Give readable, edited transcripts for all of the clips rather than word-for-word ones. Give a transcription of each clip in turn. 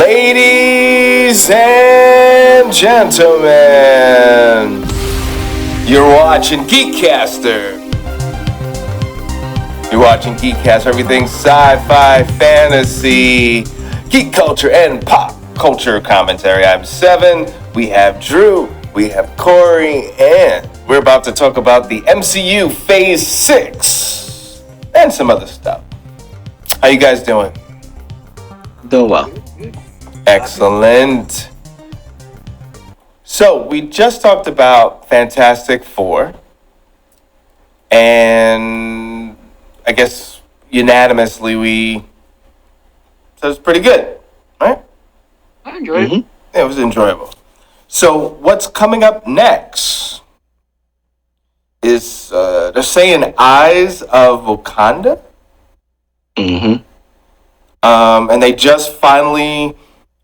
Ladies and gentlemen, you're watching GEEKCASTER. You're watching GEEKCASTER, everything sci-fi, fantasy, geek culture, and pop culture commentary. I'm Seven, we have Drew, we have Corey, and we're about to talk about the MCU Phase 6 and some other stuff. How you guys doing? Doing well. Excellent. So we just talked about Fantastic Four, and I guess unanimously we said it's pretty good, right? I enjoyed it. Yeah, it was enjoyable. So what's coming up next is they're saying Eyes of Wakanda. And they just finally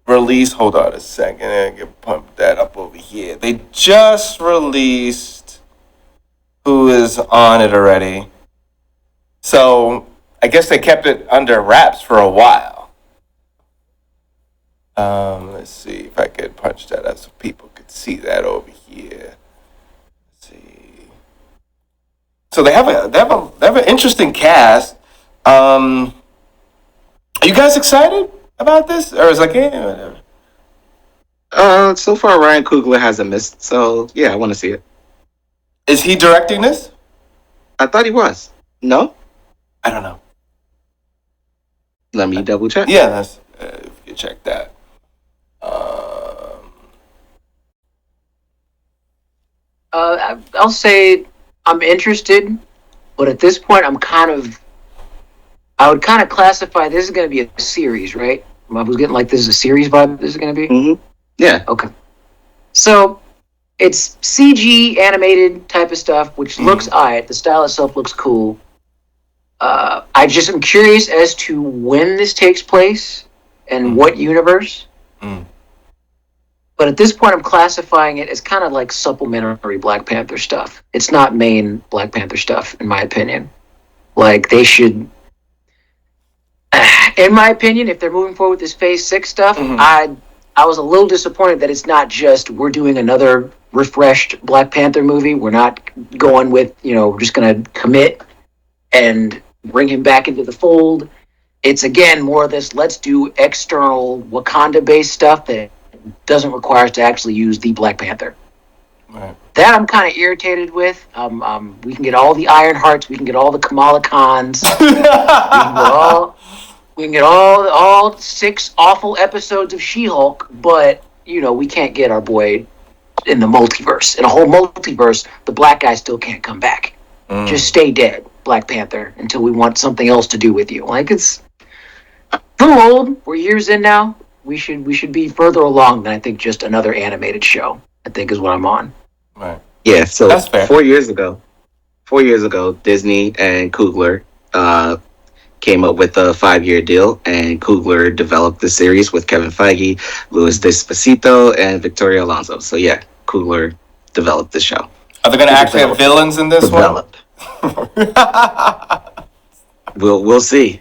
released, hold on a second, I can pump that up over here. They just released who is on it already. So I guess they kept it under wraps for a while. Let's see if I could punch that up so people could see that over here. Let's see. So they have an interesting cast. Are you guys excited about this? Or is it like, whatever? So far Ryan Coogler hasn't missed, so yeah, I want to see it. Is he directing this? I thought he was. No? I don't know. Let me double check. Yeah, that's if you check that. I'll say I'm interested, but at this point, I would kind of classify this is going to be a series, right? I was getting like this is a series vibe. This is going to be. Yeah. Okay. So it's CG animated type of stuff, which looks alright. The style itself looks cool. I just am curious as to when this takes place and what universe. But at this point, I'm classifying it as kind of like supplementary Black Panther stuff. It's not main Black Panther stuff, in my opinion. Like, they should... In my opinion, if they're moving forward with this Phase 6 stuff, I was a little disappointed that it's not just, we're doing another refreshed Black Panther movie. We're not going with, we're just going to commit and bring him back into the fold. It's, again, more of this, let's do external Wakanda-based stuff that doesn't require us to actually use the Black Panther. Right. That I'm kind of irritated with. We can get all the Iron Hearts. We can get all the Kamala Khans. We can get all 6 awful episodes of She-Hulk, but, we can't get our boy in the multiverse. In a whole multiverse, the black guy still can't come back. Just stay dead, Black Panther, until we want something else to do with you. Like, it's too old. We're years in now. We should be further along than I think just another animated show, I think is what I'm on. Right. Yeah, so that's fair. 4 years ago, Disney and Coogler came up with a 5-year deal, and Coogler developed the series with Kevin Feige, Louis Despacito, and Victoria Alonso. So yeah, Coogler developed the show. Are they going to actually have villains in this one? We'll see.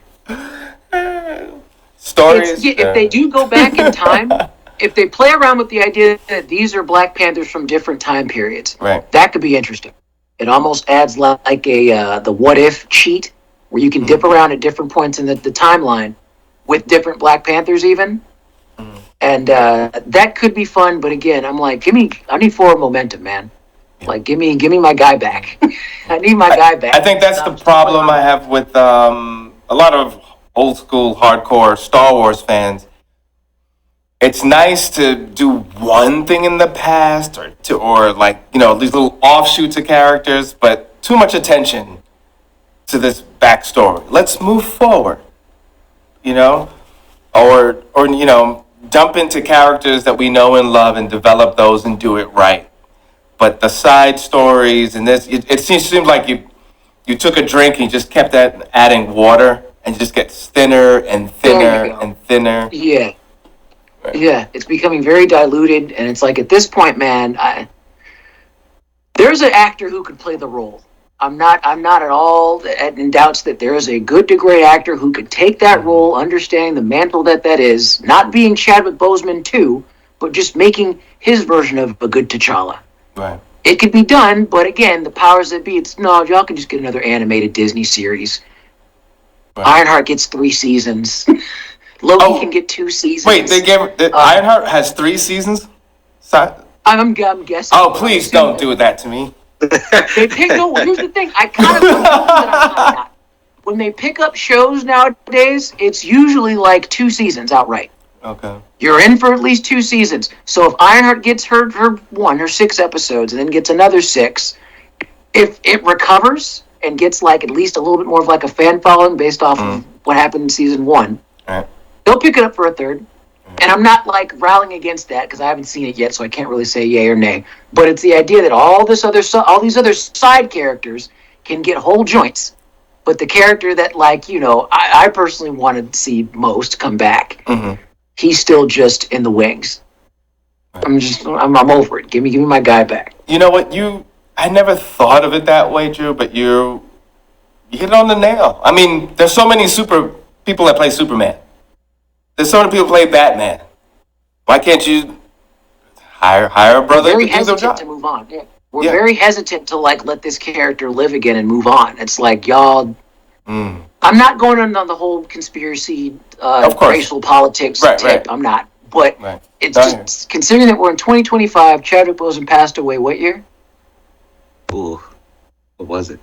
Stories. If they do go back in time, if they play around with the idea that these are Black Panthers from different time periods, right, that could be interesting. It almost adds like a the what if cheat, where you can dip around at different points in the timeline with different Black Panthers even. And that could be fun, but again, I'm like, I need forward momentum, man. Like, give me my guy back. I need my guy back. I think that's the problem I have with a lot of old school hardcore Star Wars fans. It's nice to do one thing in the past or these little offshoots of characters, but too much attention to this backstory. Let's move forward, or jump into characters that we know and love and develop those and do it right. But the side stories and this, it seems like you took a drink and you just kept adding water and it just gets thinner and thinner and thinner. Yeah. Right. Yeah, it's becoming very diluted, and it's like at this point, man, there's an actor who could play the role. I'm not at all in doubts that there is a good to great actor who could take that role, understanding the mantle that is, not being Chadwick Boseman too, but just making his version of a good T'Challa. Right. It could be done, but again, the powers that be, it's no, y'all can just get another animated Disney series. Right. Ironheart gets 3 seasons. Loki can get 2 seasons. Wait, Ironheart has 3 seasons? I'm guessing. Oh, please don't do that to me. Here's the thing. I kind of know that I'm not. When they pick up shows nowadays, it's usually like 2 seasons outright. Okay. You're in for at least 2 seasons. So if Ironheart gets her 6 episodes, and then gets another 6, if it recovers and gets like at least a little bit more of like a fan following based off of what happened in season 1, they'll pick it up for a third. And I'm not like rallying against that because I haven't seen it yet, so I can't really say yay or nay. But it's the idea that all these other side characters can get whole joints, but the character that I personally wanted to see most come back, he's still just in the wings. I'm over it. Give me my guy back. You know what? I never thought of it that way, Drew, but you hit it on the nail. I mean, there's so many people that play Superman. There's so many people play Batman. Why can't you hire a brother? We're very hesitant to move on. Yeah. We're very hesitant to let this character live again and move on. It's like y'all. I'm not going on the whole conspiracy, racial politics tip. Right. I'm not. But it's just considering that we're in 2025. Chadwick Boseman passed away. What year? Ooh, what was it?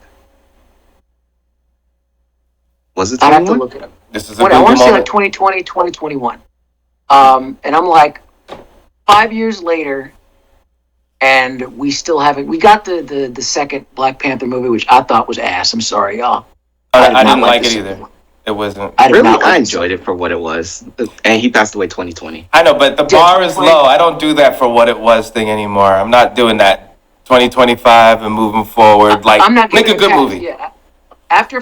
Was it? I'd have to look it up. This is I want to say 2020, 2021. And I'm like, 5 years later, and we still haven't. We got the second Black Panther movie, which I thought was ass. I'm sorry, y'all. I didn't like it either. It wasn't. I enjoyed it for what it was, and he passed away 2020. I know, but the bar is low. I don't do that for what it was thing anymore. I'm not doing that. 2025 and moving forward. I'm not make a good movie. Yeah. After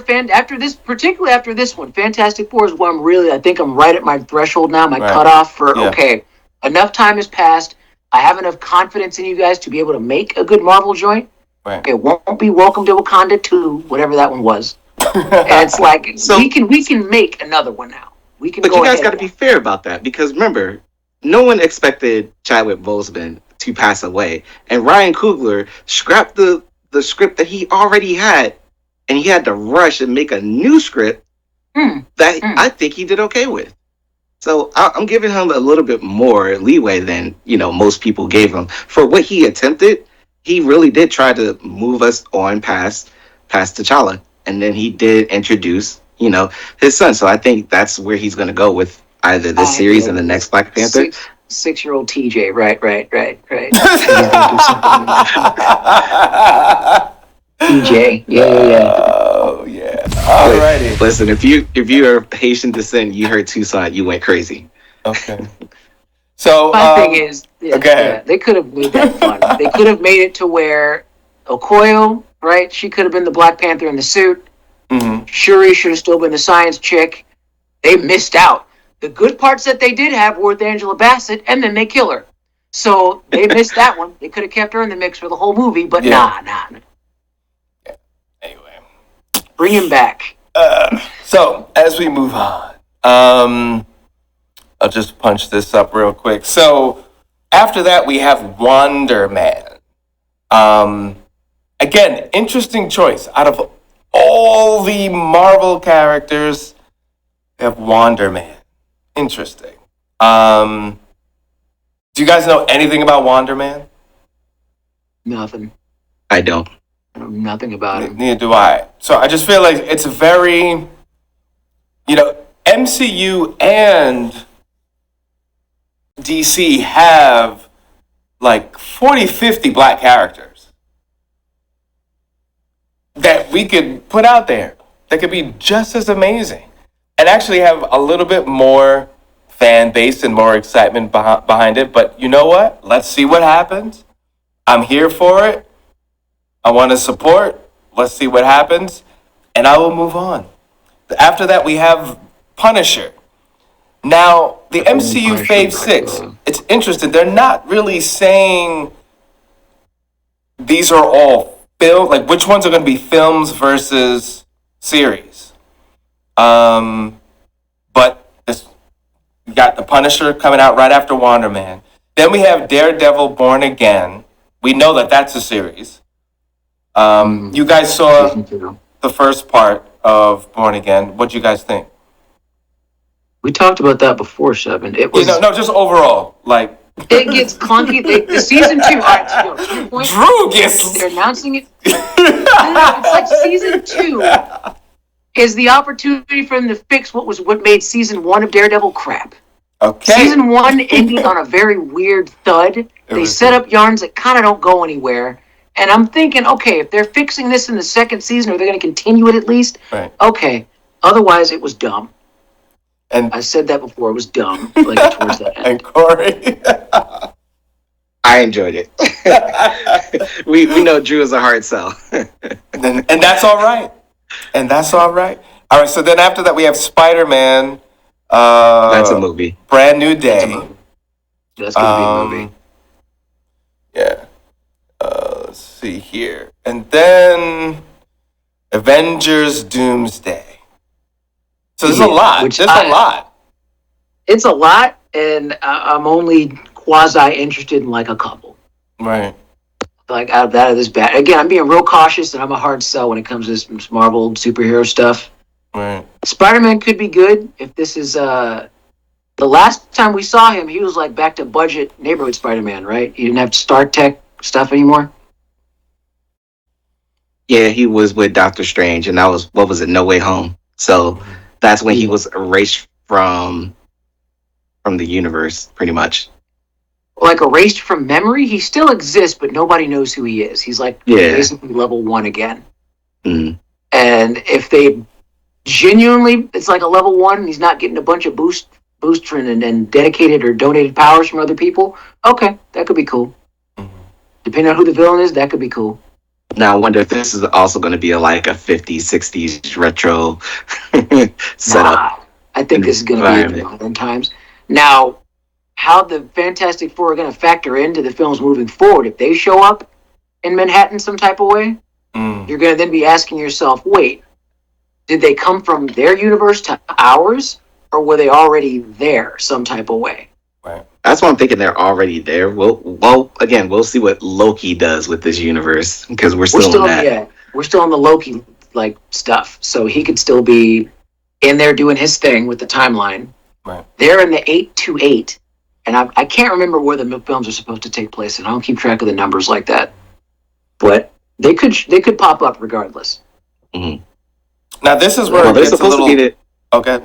this, particularly after this one, Fantastic Four is where I think I'm right at my threshold now, my cutoff for, okay, enough time has passed. I have enough confidence in you guys to be able to make a good Marvel joint. Right. It won't be Welcome to Wakanda 2, whatever that one was. And it's like, so we can make another one now. We can. But you guys got to be fair about that, because remember, no one expected Chadwick Boseman to pass away, and Ryan Coogler scrapped the script that he already had, and he had to rush and make a new script that I think he did okay with. So I'm giving him a little bit more leeway than most people gave him for what he attempted. He really did try to move us on past T'Challa, and then he did introduce his son. So I think that's where he's going to go with either this series and the next Black Panther. 6-year-old TJ, right. TJ, yeah. Oh yeah. Alrighty. Listen, if you're of Haitian descent, you heard Tucson, you went crazy. Okay. So my thing is, they could have made that fun. They could have made it to where Okoye, right? She could have been the Black Panther in the suit. Shuri should have still been the science chick. They missed out. The good parts that they did have were with Angela Bassett, and then they kill her. So they missed that one. They could have kept her in the mix for the whole movie, but nah. Yeah. Anyway. Bring him back. So, as we move on, I'll just punch this up real quick. So, after that, we have Wonder Man. Again, interesting choice. Out of all the Marvel characters, we have Wonder Man. Interesting. Do you guys know anything about Wonder Man? Nothing. I don't. I know nothing about it. Neither do I. So I just feel like it's a very, MCU and DC have like 40, 50 black characters that we could put out there that could be just as amazing and actually have a little bit more fan base and more excitement behind it. But you know what? Let's see what happens. I'm here for it. I want to support. Let's see what happens. And I will move on. After that, we have Punisher. Now, the MCU Phase 6, it's interesting. They're not really saying these are all film, like which ones are going to be films versus series. But this, we got The Punisher coming out right after Wonder Man. Then we have Daredevil Born Again. We know that that's a series. You guys saw the first part of Born Again. What do you guys think? We talked about that before, Shevin. It was No, just overall, like it gets clunky. The season 2. All right, so to your point, Drew gets. they're announcing it. It's like season 2 is the opportunity for them to fix what made season 1 of Daredevil crap. Okay. Season 1 ended on a very weird thud. They set up yarns that kind of don't go anywhere. And I'm thinking, okay, if they're fixing this in the second season, are they going to continue it at least? Right. Okay. Otherwise, it was dumb. And I said that before. It was dumb. Like towards the end. And Corey. I enjoyed it. we know Drew is a hard sell. and that's all right. And that's all right. All right. So then after that, we have Spider-Man. That's a movie. Brand New Day. That's going to be a movie. Yeah. Let's see here. And then Avengers Doomsday. So there's a lot. There's a lot. It's a lot, and I'm only quasi-interested in like a couple. Right. Like out of that of this bad. Again, I'm being real cautious, and I'm a hard sell when it comes to this Marvel superhero stuff. Right. Spider-Man could be good if this is the last time we saw him, he was like back to budget neighborhood Spider-Man, right? He didn't have Star Tech stuff anymore. Yeah, he was with Doctor Strange, and that was, what was it, No Way Home. So that's when he was erased from the universe, pretty much. Like erased from memory, he still exists, but nobody knows who he is. He's like basically level 1 again. Mm-hmm. And if they genuinely, it's like a level 1, and he's not getting a bunch of boost and dedicated or donated powers from other people, okay, that could be cool. Mm-hmm. Depending on who the villain is, that could be cool. Now I wonder if this is also going to be like a 50s, 60s retro setup. I think this is going to be in modern times. Now, how the Fantastic Four are going to factor into the films moving forward, if they show up in Manhattan some type of way, you're going to then be asking yourself, wait, did they come from their universe to ours, or were they already there some type of way? Right. That's why I'm thinking they're already there. Again, we'll see what Loki does with this universe, because we're still in that. Yeah, we're still on the Loki like stuff, so he could still be in there doing his thing with the timeline. Right. They're in the 828, and I can't remember where the films are supposed to take place, and I don't keep track of the numbers like that. But they could pop up regardless. Mm-hmm. Now this is where it gets a little. Okay.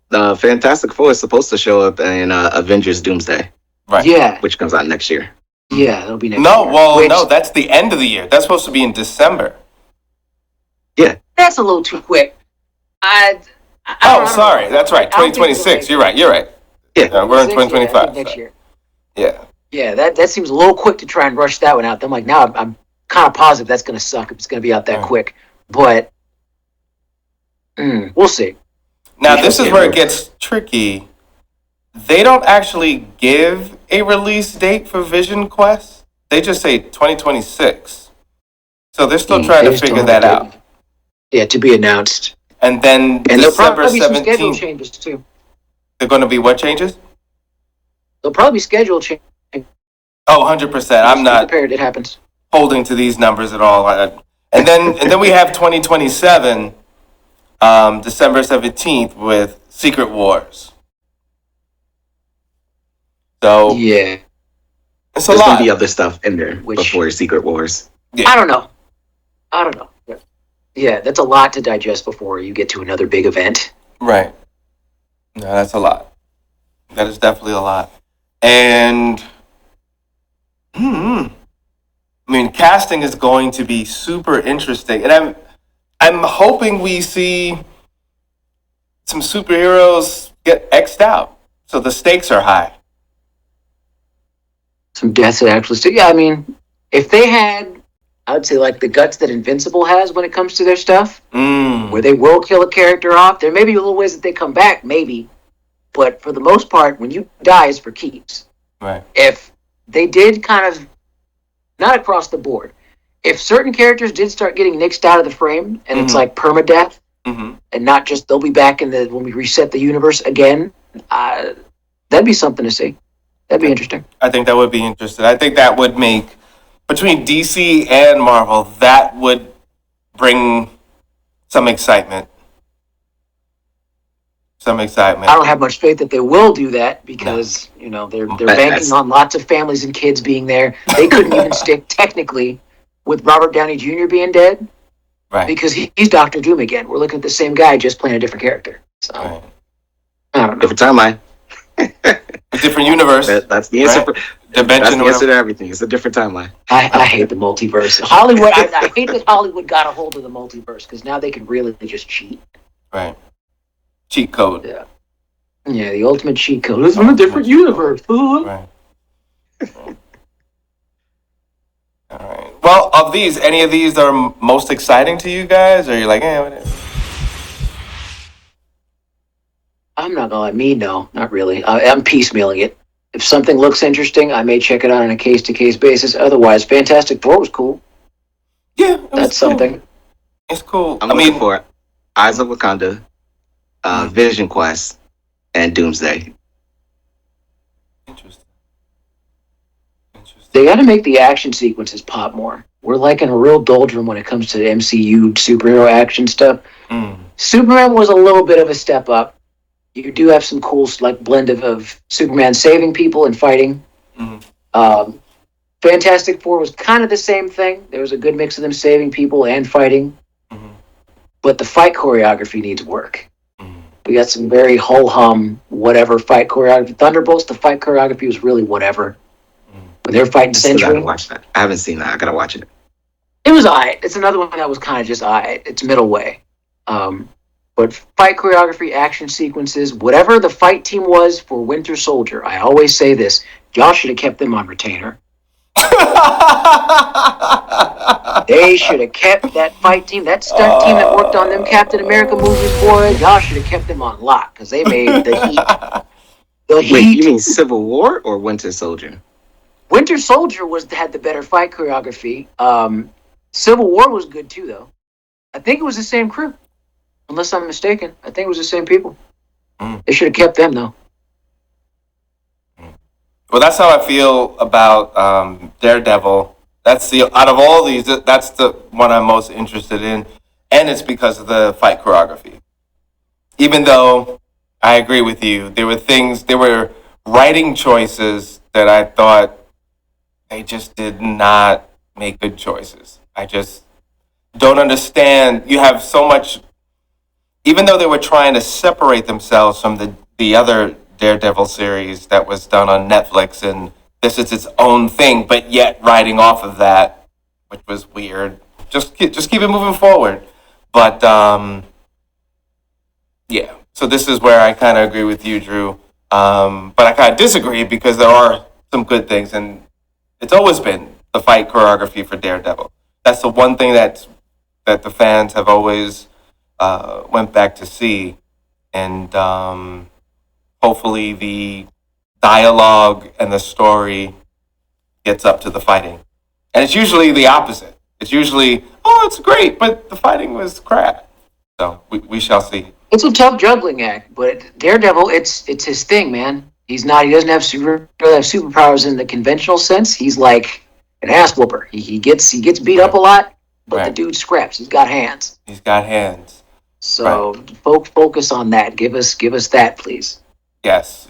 The Fantastic Four is supposed to show up in Avengers Doomsday. Right. Yeah. Which comes out next year. Yeah, that'll be next year. No, that's the end of the year. That's supposed to be in December. Yeah. That's a little too quick. Sorry. That's right. 2026. You're right. Yeah. We're in 2025. Next year. Yeah. Yeah, that seems a little quick to try and rush that one out. I'm like, now I'm kind of positive that's going to suck if it's going to be out that quick. But we'll see. Now, this is where it gets tricky. They don't actually give a release date for Vision Quest. They just say 2026. So they're still trying to figure that out. Yeah, to be announced. And then December 17th. Some schedule changes, too. They're going to be what changes? There'll probably be schedule changes. Oh, 100%. I'm not prepared. It happens. Holding to these numbers at all. And then we have 2027. December 17th with Secret Wars. So yeah, there's gonna be other stuff in there before Secret Wars. Yeah. I don't know. Yeah, that's a lot to digest before you get to another big event. Right. No, that's a lot. That is definitely a lot. And I mean, casting is going to be super interesting, and I'm hoping we see some superheroes get X'd out, so the stakes are high. Some deaths that actually stick. Yeah, I mean, if they had, I would say like the guts that Invincible has when it comes to their stuff, where they will kill a character off. There may be little ways that they come back, maybe, but for the most part, when you die, it's for keeps. Right. If they did kind of, not across the board, if certain characters did start getting nixed out of the frame, and it's Mhm. like permadeath, Hmm. and not just they'll be back when we reset the universe again, that'd be something to see. That'd be interesting. I think that would be interesting. I think that would make, between DC and Marvel, that would bring some excitement. Some excitement. I don't have much faith that they will do that because they're banking on lots of families and kids being there. They couldn't even stick technically with Robert Downey Jr. being dead, Right. because he's Doctor Doom again. We're looking at the same guy just playing a different character. So Right. I don't know. Different timeline. A different universe. That's the answer. Right? That's Dimension. the answer to everything. It's a different timeline. I hate the multiverse. Hollywood. I hate that Hollywood got a hold of the multiverse because now they can really just cheat. Right. Cheat code. Yeah. Yeah, the ultimate cheat code. It's in a different universe. Right. All right. Well, of these, any of these are most exciting to you guys, or you're like, whatever? I'm not gonna lie, no, not really. I'm piecemealing it. If something looks interesting, I may check it out on a case-to-case basis. Otherwise, Fantastic Four was cool. Yeah, it was That's cool. something. It's cool. I'm looking for Eyes of Wakanda, Vision Quest, and Doomsday. Interesting. They got to make the action sequences pop more. We're like in a real doldrum when it comes to the MCU superhero action stuff. Superman was a little bit of a step up. You do have some cool blend of Superman saving people and fighting. Fantastic Four was kind of the same thing. There was a good mix of them saving people and fighting. But the fight choreography needs work. We got some very ho-hum, whatever fight choreography. Thunderbolts, the fight choreography was really whatever. When they were fighting I Sentry. haven't watched that. I haven't seen that. I gotta watch it. It was alright. It's another one that was kind of just alright. It's middle way. But fight choreography, action sequences, whatever the fight team was for Winter Soldier, I always say this, y'all should have kept them on retainer. They should have kept that fight team, that stunt team that worked on them Captain America movies, boy, y'all should have kept them on lock, because they made the heat. Wait, you mean Civil War or Winter Soldier? Winter Soldier had the better fight choreography. Civil War was good too, though. I think it was the same crew. Unless I'm mistaken. I think it was the same people. They should have kept them, though. Well, that's how I feel about Daredevil. That's out of all these, that's the one I'm most interested in, and it's because of the fight choreography. Even though I agree with you, there were writing choices that I thought they just did not make good choices. I just don't understand. You have so much, even though they were trying to separate themselves from the other Daredevil series that was done on Netflix, and this is its own thing, but yet riding off of that, which was weird. Just keep it moving forward. But yeah, so this is where I kind of agree with you, Drew. But I kind of disagree because there are some good things, and it's always been the fight choreography for Daredevil. That's the one thing that the fans have always went back to see, and hopefully the dialogue and the story gets up to the fighting. And it's usually the opposite. It's usually, it's great, but the fighting was crap. So we shall see. It's a tough juggling act, but Daredevil, it's his thing, man. He doesn't have superpowers in the conventional sense. He's like an ass whooper. He gets beat up a lot, but the dude scraps. He's got hands. He's got hands. So focus on that. Give us that, please. Yes.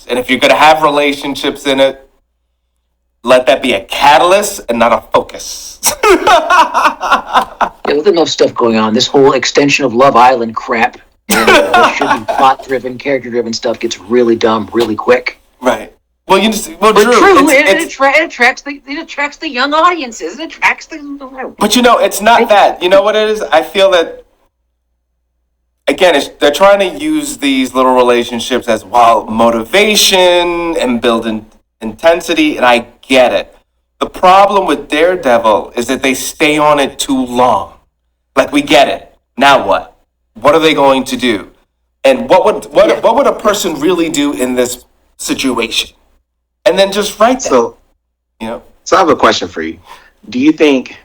And if you're going to have relationships in it, let that be a catalyst and not a focus. Yeah, with enough stuff going on, this whole extension of Love Island crap, that should be plot-driven, character-driven stuff gets really dumb really quick. Right. Well, Drew, it attracts the young audiences. It attracts the. But it's not that. You know what it is? I feel that. Again, they're trying to use these little relationships as motivation and build intensity, and I get it. The problem with Daredevil is that they stay on it too long. Like, we get it. Now what? What are they going to do? And what would a person really do in this situation? And then just write that. So I have a question for you. Do you think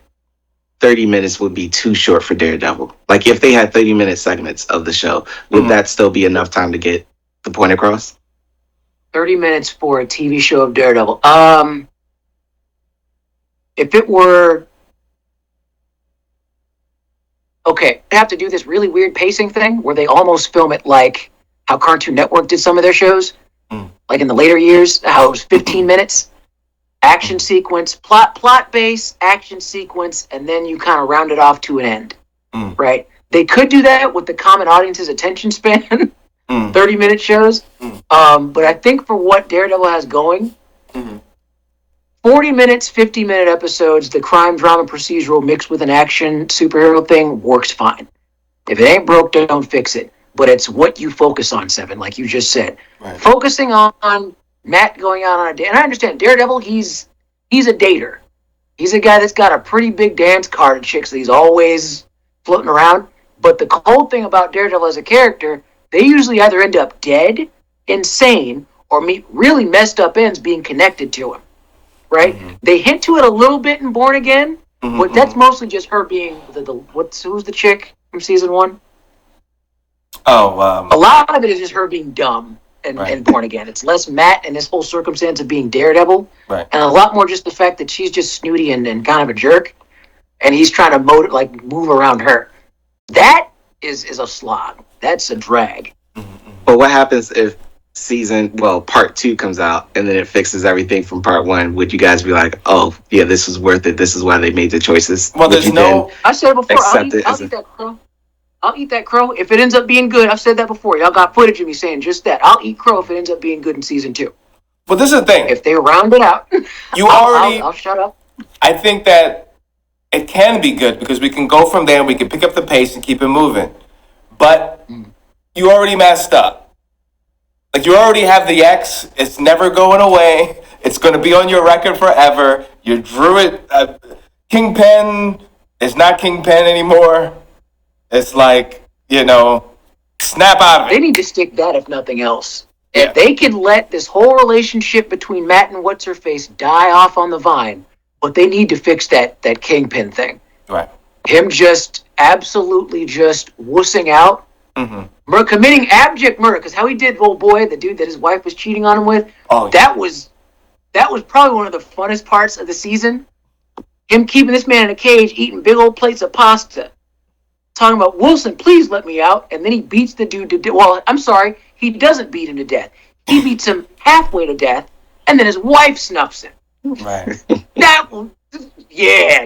30 minutes would be too short for Daredevil? Like, if they had 30-minute segments of the show, would that still be enough time to get the point across? 30 minutes for a TV show of Daredevil. If it were okay, they have to do this really weird pacing thing where they almost film it like how Cartoon Network did some of their shows, like in the later years, how it was 15 minutes, action sequence, plot base, action sequence, and then you kind of round it off to an end, right? They could do that with the common audience's attention span, 30-minute shows, but I think for what Daredevil has going, 40 minutes, 50-minute episodes, the crime drama procedural mixed with an action superhero thing works fine. If it ain't broke, don't fix it. But it's what you focus on, Seven, like you just said. Right. Focusing on Matt going out on a date. And I understand Daredevil, he's a dater. He's a guy that's got a pretty big dance card of chicks that he's always floating around. But the cold thing about Daredevil as a character, they usually either end up dead, insane, or meet really messed up ends being connected to him. Right? They hint to it a little bit in Born Again, but that's mostly just her being who's the chick from season 1? A lot of it is just her being dumb and Born Again. It's less Matt and this whole circumstance of being Daredevil, and a lot more just the fact that she's just snooty and kind of a jerk, and he's trying to move around her. That is a slog. That's a drag. But what happens if part 2 comes out and then it fixes everything from part 1? Would you guys be like, oh yeah, this was worth it, this is why they made the choices? Well, there's I said before, I'll eat that crow. I'll eat that crow if it ends up being good. I've said that before. Y'all got footage of me saying just that. I'll eat crow if it ends up being good in season 2. Well, this is the thing. If they round it out, I'll shut up. I think that it can be good because we can go from there and we can pick up the pace and keep it moving. But you already messed up. Like, you already have the X. It's never going away. It's going to be on your record forever. You drew it. Kingpin is not Kingpin anymore. It's like, snap out of it. They need to stick that, if nothing else. Yeah. If they can let this whole relationship between Matt and What's-Her-Face die off on the vine, but they need to fix that Kingpin thing. Right. Him just absolutely just wussing out. Committing abject murder, because how he did old boy, the dude that his wife was cheating on him with, that was probably one of the funnest parts of the season. Him keeping this man in a cage, eating big old plates of pasta, talking about, Wilson, please let me out, and then he beats the dude to death. Well, I'm sorry, he doesn't beat him to death. He beats him halfway to death, and then his wife snuffs him. Right.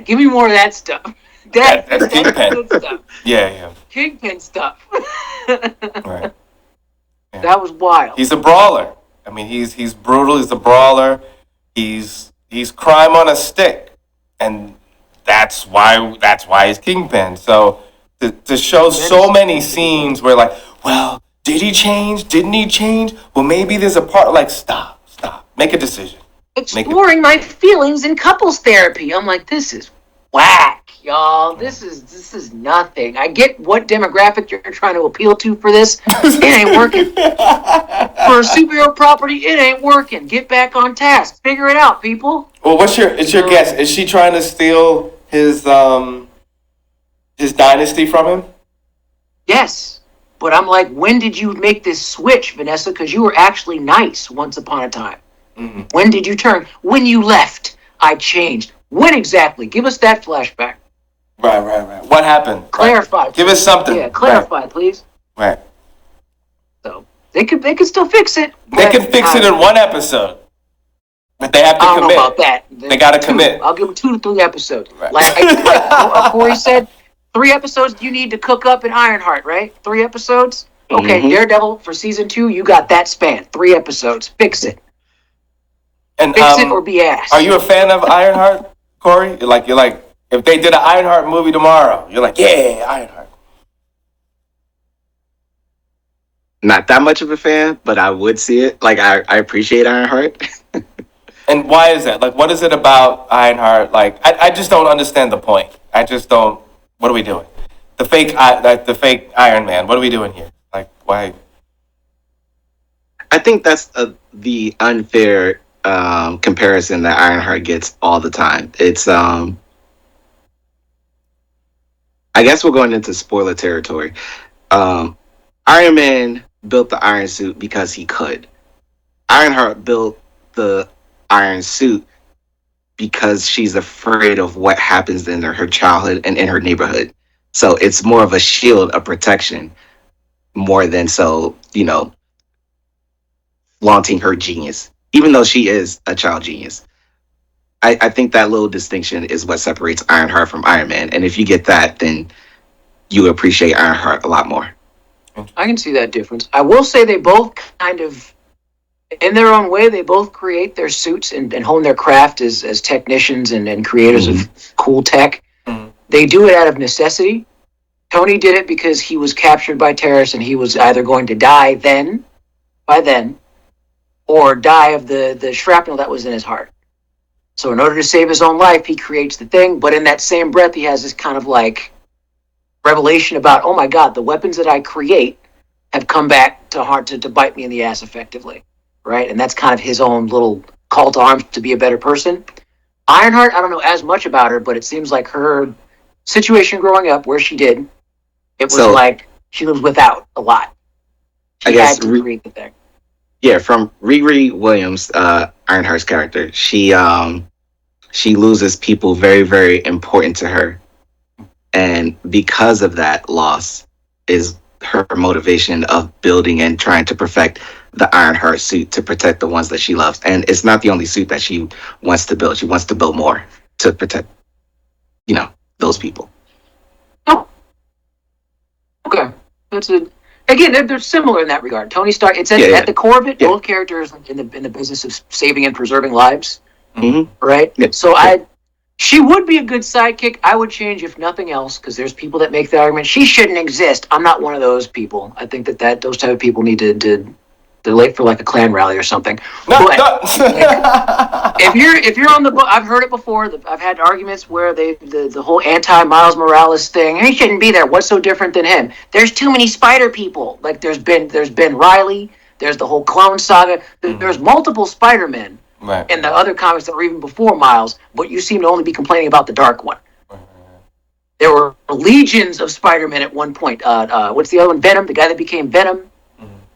Give me more of that stuff. That's Kingpin. Good stuff. Yeah. Kingpin stuff. Right. Yeah. That was wild. He's a brawler. I mean, he's brutal. He's a brawler. He's crime on a stick, and that's why he's Kingpin. So to show so many scenes where well, did he change? Didn't he change? Well, maybe there's a part stop, make a decision. Exploring my feelings in couples therapy. I'm like, this is whack, y'all. This is nothing. I get what demographic you're trying to appeal to for this. It ain't working. For a superhero property, it ain't working. Get back on task. Figure it out, people. Well, what's your guess? Is she trying to steal his dynasty from him? Yes. But I'm like, when did you make this switch, Vanessa? Because you were actually nice once upon a time. When did you turn? When you left, I changed. When exactly? Give us that flashback. Right. What happened? Clarify. Right. Give us something. Yeah, clarify, please. Right. So they could still fix it. They can fix it in one episode, but they have to commit. I don't know about that. They got to commit. I'll give them 2 to 3 episodes. Right. Like Corey said, 3 episodes you need to cook up in Ironheart, right? 3 episodes. Okay, Daredevil for season 2, you got that span. 3 episodes. Fix it. And fix it or be asked. Are you a fan of Ironheart, Corey? You're like, if they did an Ironheart movie tomorrow, you're like, yeah, Ironheart. Not that much of a fan, but I would see it. Like, I appreciate Ironheart. And why is that? Like, what is it about Ironheart? Like, I just don't understand the point. I just don't. What are we doing? The fake Iron Man. What are we doing here? Like, why? I think that's the unfair comparison that Ironheart gets all the time. It's I guess we're going into spoiler territory. Um, Iron Man built the Iron Suit because he could. Ironheart built the Iron Suit because she's afraid of what happens in her childhood and in her neighborhood. So it's more of a shield, a protection, more than flaunting her genius, even though she is a child genius. I think that little distinction is what separates Ironheart from Iron Man. And if you get that, then you appreciate Ironheart a lot more. I can see that difference. I will say they both kind of, in their own way, they both create their suits and hone their craft as technicians and creators of cool tech. They do it out of necessity. Tony did it because he was captured by terrorists and he was either going to die by then, or die of the shrapnel that was in his heart. So in order to save his own life, he creates the thing, but in that same breath, he has this kind of like revelation about, oh my God, the weapons that I create have come back to bite me in the ass effectively, right? And that's kind of his own little call to arms to be a better person. Ironheart, I don't know as much about her, but it seems like her situation growing up, where she did, it was like she lived without a lot. She had to create the thing. Yeah, from Riri Williams, Ironheart's character, she loses people very, very important to her, and because of that loss, is her motivation of building and trying to perfect the Ironheart suit to protect the ones that she loves. And it's not the only suit that she wants to build; she wants to build more to protect, those people. Oh, okay, that's it. Again, they're similar in that regard. Tony Stark. It's at the core of it. Both characters in the business of saving and preserving lives, right? Yeah. So she would be a good sidekick. I would change if nothing else, because there's people that make the argument she shouldn't exist. I'm not one of those people. I think that those type of people need to they're late for like a Klan rally or something. If you're on the book, I've heard it before. I've had arguments where the whole anti-Miles Morales thing. He shouldn't be there. What's so different than him? There's too many spider people. Like there's Ben Riley. There's the whole clone saga. There's multiple Spider-Men in the other comics that were even before Miles. But you seem to only be complaining about the dark one. There were legions of Spider-Men at one point. What's the other one? Venom, the guy that became Venom.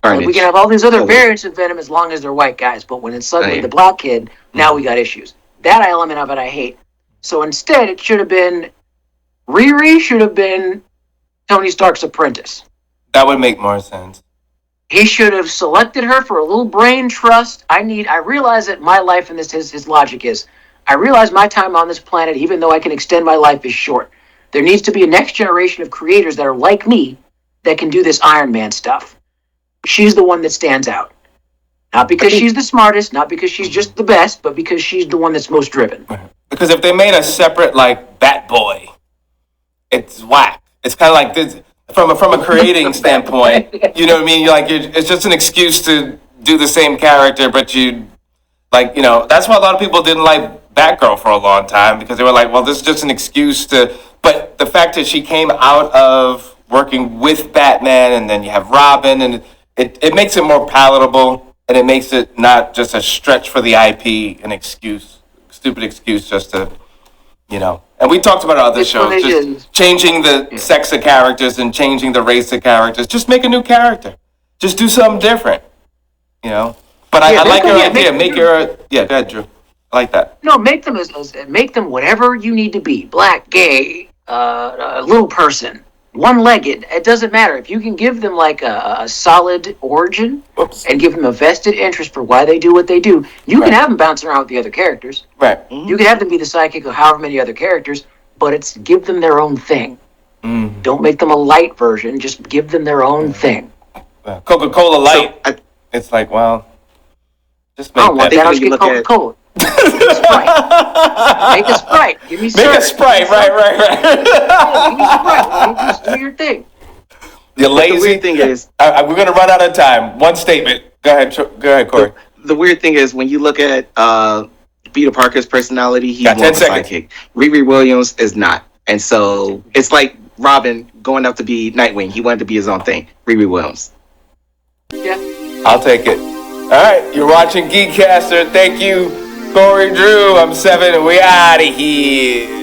We can have all these other variants of Venom as long as they're white guys, but when it's suddenly the black kid, now we got issues. That element of it I hate. So instead, it should have been Riri should have been Tony Stark's apprentice. That would make more sense. He should have selected her for a little brain trust. I realize that my life and his logic is, I realize my time on this planet, even though I can extend my life, is short. There needs to be a next generation of creators that are like me that can do this Iron Man stuff. She's the one that stands out. Not because she's the smartest, not because she's just the best, but because she's the one that's most driven. Because if they made a separate, like, Bat Boy, it's whack. It's kind of like this, from a creating standpoint, you know what I mean? It's just an excuse to do the same character, but that's why a lot of people didn't like Batgirl for a long time, because they were like, well, this is just an excuse to, but the fact that she came out of working with Batman, and then you have Robin, and it makes it more palatable, and it makes it not just a stretch for the IP, stupid excuse just to, And we talked about other shows, just changing the sex of characters and changing the race of characters. Just make a new character. Just do something different, But I like your idea. Go ahead, Drew. I like that. No, make them make them whatever you need to be. Black, gay, a little person. One-legged, it doesn't matter. If you can give them like a solid origin and give them a vested interest for why they do what they do, you can have them bouncing around with the other characters. Right. You can have them be the sidekick of however many other characters, but it's give them their own thing. Don't make them a light version. Just give them their own thing. Coca-Cola Light. It's like, well, just make that. I don't want Coca-Cola. Make a Sprite. Give me Make a Sprite. Right. Give me Sprite. Just do your thing. You're lazy. The weird thing is, we're going to run out of time. One statement. Go ahead, Corey. The weird thing is, when you look at Peter Parker's personality, he's more of a sidekick. Riri Williams is not. And so it's like Robin going up to be Nightwing. He wanted to be his own thing. Riri Williams. Yeah. I'll take it. right, you're watching GEEKCASTER. Thank you, Corey Drew. I'm 7, and we out of here.